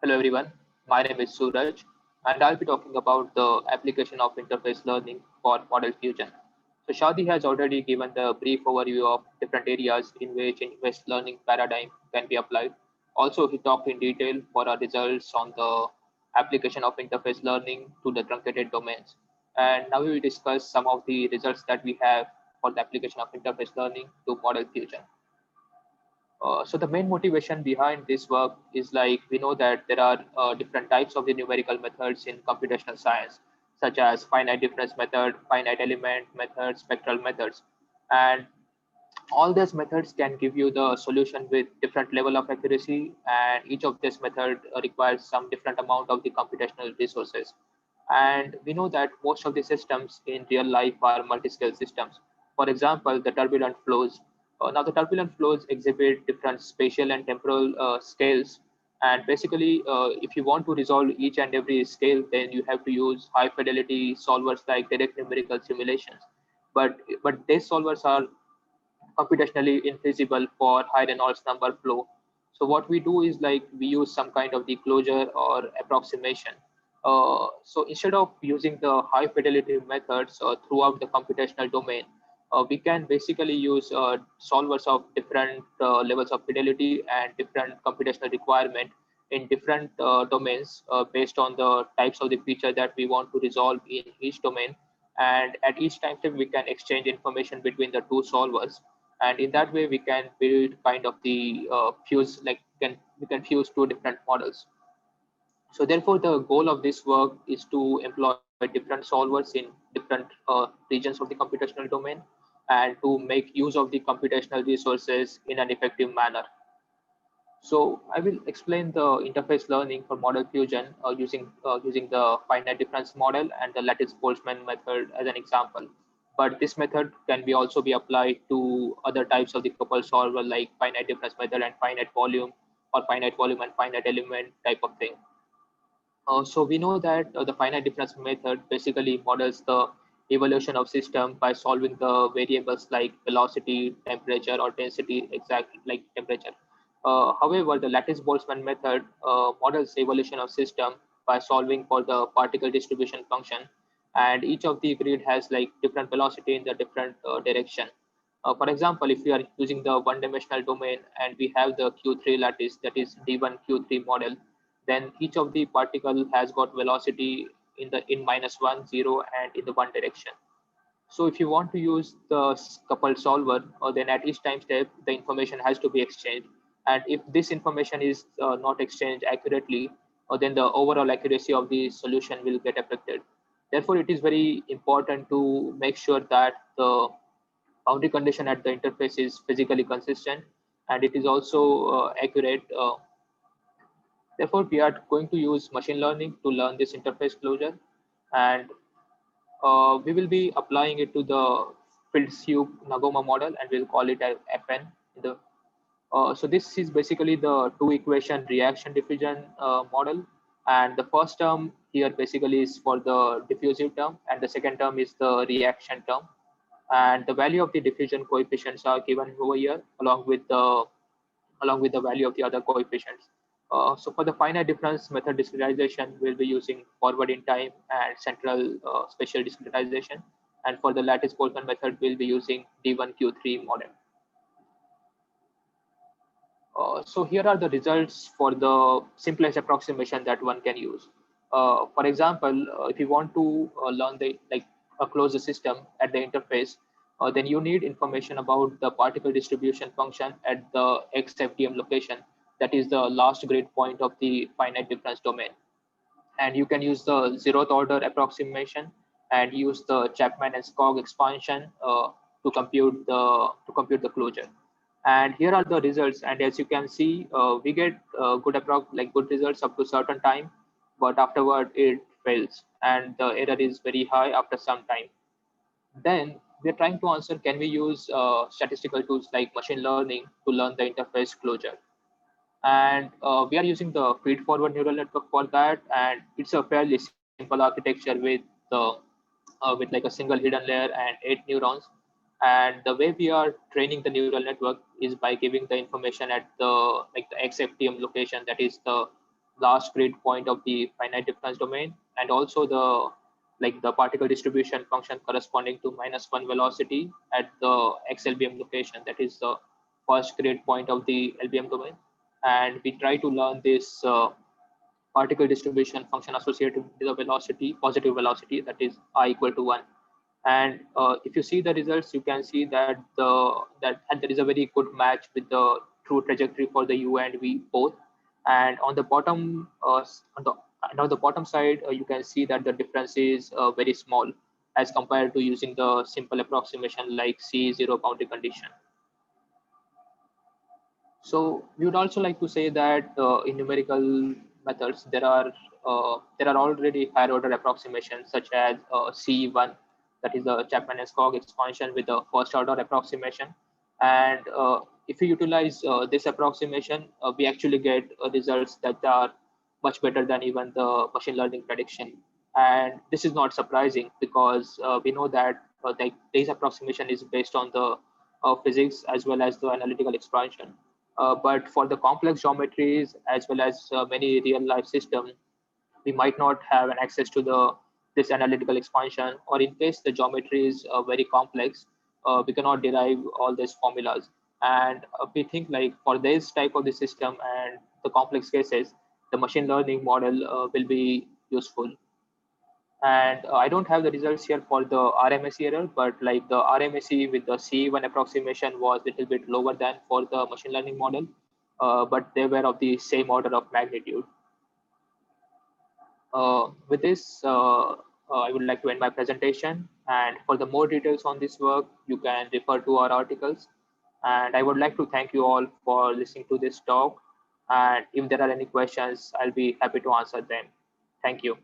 Hello everyone, my name is Suraj and I'll be talking about the application of interface learning for model fusion. So Shadi has already given the brief overview of different areas in which interface learning paradigm can be applied. Also, he talked in detail for our results on the application of interface learning to the truncated domains. And now we will discuss some of the results that we have for the application of interface learning to model fusion. So the main motivation behind this work is like we know that there are different types of the numerical methods in computational science, such as finite difference method, finite element method, spectral methods, and all these methods can give you the solution with different level of accuracy, and each of this method requires some different amount of the computational resources. And we know that most of the systems in real life are multi-scale systems. For example, the turbulent flows. Now, the turbulent flows exhibit different spatial and temporal scales. And basically, if you want to resolve each and every scale, then you have to use high fidelity solvers like direct numerical simulations. But these solvers are computationally infeasible for high Reynolds number flow. So what we do is like we use some kind of the closure or approximation. So instead of using the high fidelity methods throughout the computational domain, we can basically use solvers of different levels of fidelity and different computational requirement in different domains based on the types of the feature that we want to resolve in each domain. And at each time step, we can exchange information between the two solvers, and in that way we can build kind of the fuse like can we can fuse two different models. So therefore the goal of this work is to employ different solvers in different regions of the computational domain and to make use of the computational resources in an effective manner. So I will explain the interface learning for model fusion using the finite difference model and the lattice Boltzmann method as an example. But this method can be also be applied to other types of the couple solver like finite difference method and finite volume, or finite volume and finite element type of thing. So we know that the finite difference method basically models the evolution of system by solving the variables like velocity, temperature, or density, exact like temperature. However, the lattice Boltzmann method models evolution of system by solving for the particle distribution function, and each of the grid has like different velocity in the different direction. For example, if we are using the one-dimensional domain and we have the Q3 lattice, that is D1 Q3 model, then each of the particle has got velocity in the in minus one, zero, and in the one direction. So if you want to use the coupled solver, then at each time step, the information has to be exchanged. And if this information is not exchanged accurately, then the overall accuracy of the solution will get affected. Therefore, it is very important to make sure that the boundary condition at the interface is physically consistent and it is also accurate. Therefore, we are going to use machine learning to learn this interface closure, and we will be applying it to the Field-Soup Nagoma model, and we'll call it as FN. So this is basically the two equation reaction diffusion model, and the first term here basically is for the diffusive term, and the second term is the reaction term, and the value of the diffusion coefficients are given over here along with the value of the other coefficients. So for the finite difference method discretization, we'll be using forward in time and central spatial discretization. And for the lattice Boltzmann method, we'll be using D1Q3 model. So here are the results for the simplest approximation that one can use. For example, if you want to learn the close the system at the interface, then you need information about the particle distribution function at the XFDM location. That is the last grid point of the finite difference domain. And you can use the zeroth order approximation and use the Chapman and Skog expansion to compute the closure. And here are the results. And as you can see, we get good results up to certain time, but afterward it fails, and the error is very high after some time. Then we're trying to answer: can we use statistical tools like machine learning to learn the interface closure? And we are using the feed forward neural network for that, and it's a fairly simple architecture with like a single hidden layer and 8 neurons. And the way we are training the neural network is by giving the information at the XFTM location, that is the last grid point of the finite difference domain, and also the particle distribution function corresponding to -1 velocity at the XLBM location, that is the first grid point of the LBM domain. And we try to learn this particle distribution function associated with the velocity, positive velocity, that is I equal to 1. And if you see the results, you can see that and there is a very good match with the true trajectory for the U and V both. And on the bottom on the bottom side, you can see that the difference is very small as compared to using the simple approximation like C0 boundary condition. So we would also like to say that in numerical methods, there are already higher order approximations such as C1, that is the Chapman-Enskog expansion with the first order approximation. And if you utilize this approximation, we actually get results that are much better than even the machine learning prediction. And this is not surprising because we know that this approximation is based on the physics as well as the analytical expansion. But for the complex geometries as well as many real life systems, we might not have an access to this analytical expansion, or in case the geometry is very complex, we cannot derive all these formulas. And we think like for this type of the system and the complex cases, the machine learning model will be useful. And I don't have the results here for the RMSE error, but like the RMSE with the C1 approximation was a little bit lower than for the machine learning model, but they were of the same order of magnitude. With this, I would like to end my presentation. And for the more details on this work, you can refer to our articles. And I would like to thank you all for listening to this talk. And if there are any questions, I'll be happy to answer them. Thank you.